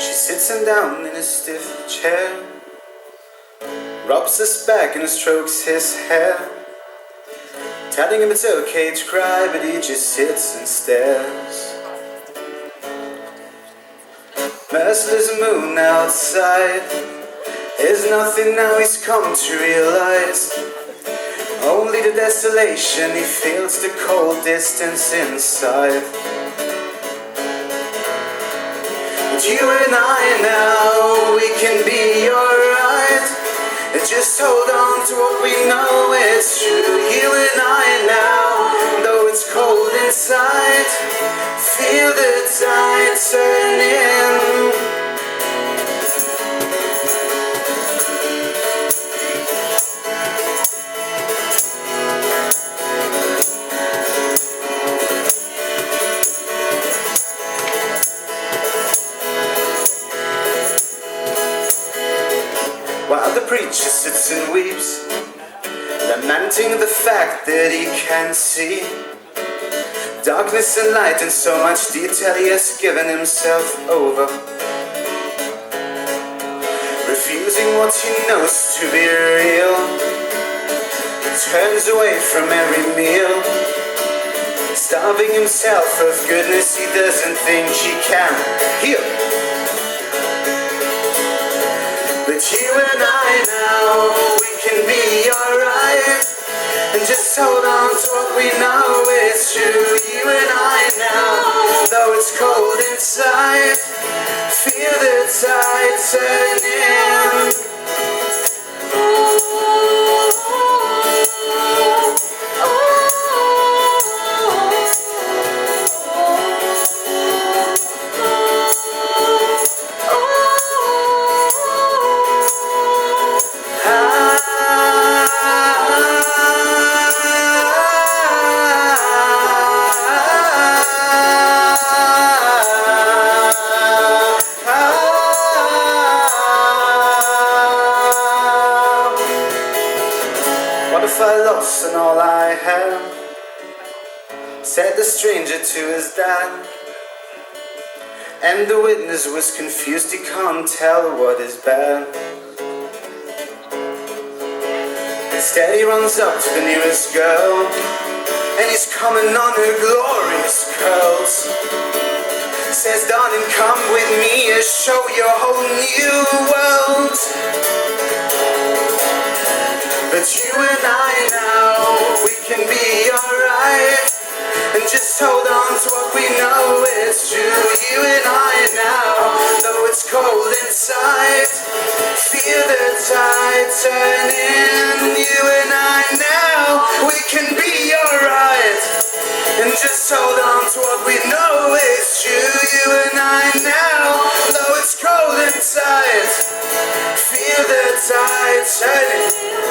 She sits him down in a stiff chair, rubs his back and strokes his hair, telling him it's okay to cry, but he just sits and stares. Merciless moon outside is nothing now he's come to realize. Only the desolation, he feels the cold distance inside. But you and I now, we can be alright. Just hold on to what we know is true. You and I now, though it's cold inside, feel the tide turning. While the preacher sits and weeps, lamenting the fact that he can't see darkness and light in so much detail, he has given himself over, refusing what he knows to be real. He turns away from every meal, starving himself of goodness he doesn't think he can heal. But you and I now, we can be alright, and just hold on to what we know is true. You and I now, though it's cold inside, feel the tide turning. What if I lost and all I had? Said the stranger to his dad. And the witness was confused, he can't tell what is bad. Instead he runs up to the nearest girl, and he's coming on her glorious curls. Says, darling, come with me, I'll show you a whole new world. But you and I now, we can be alright, and just hold on to what we know is true. You and I now, though it's cold inside, feel the tide turning. You and I now, we can be alright, and just hold on to what we know is true. You and I now, though it's cold inside, feel the tide turning.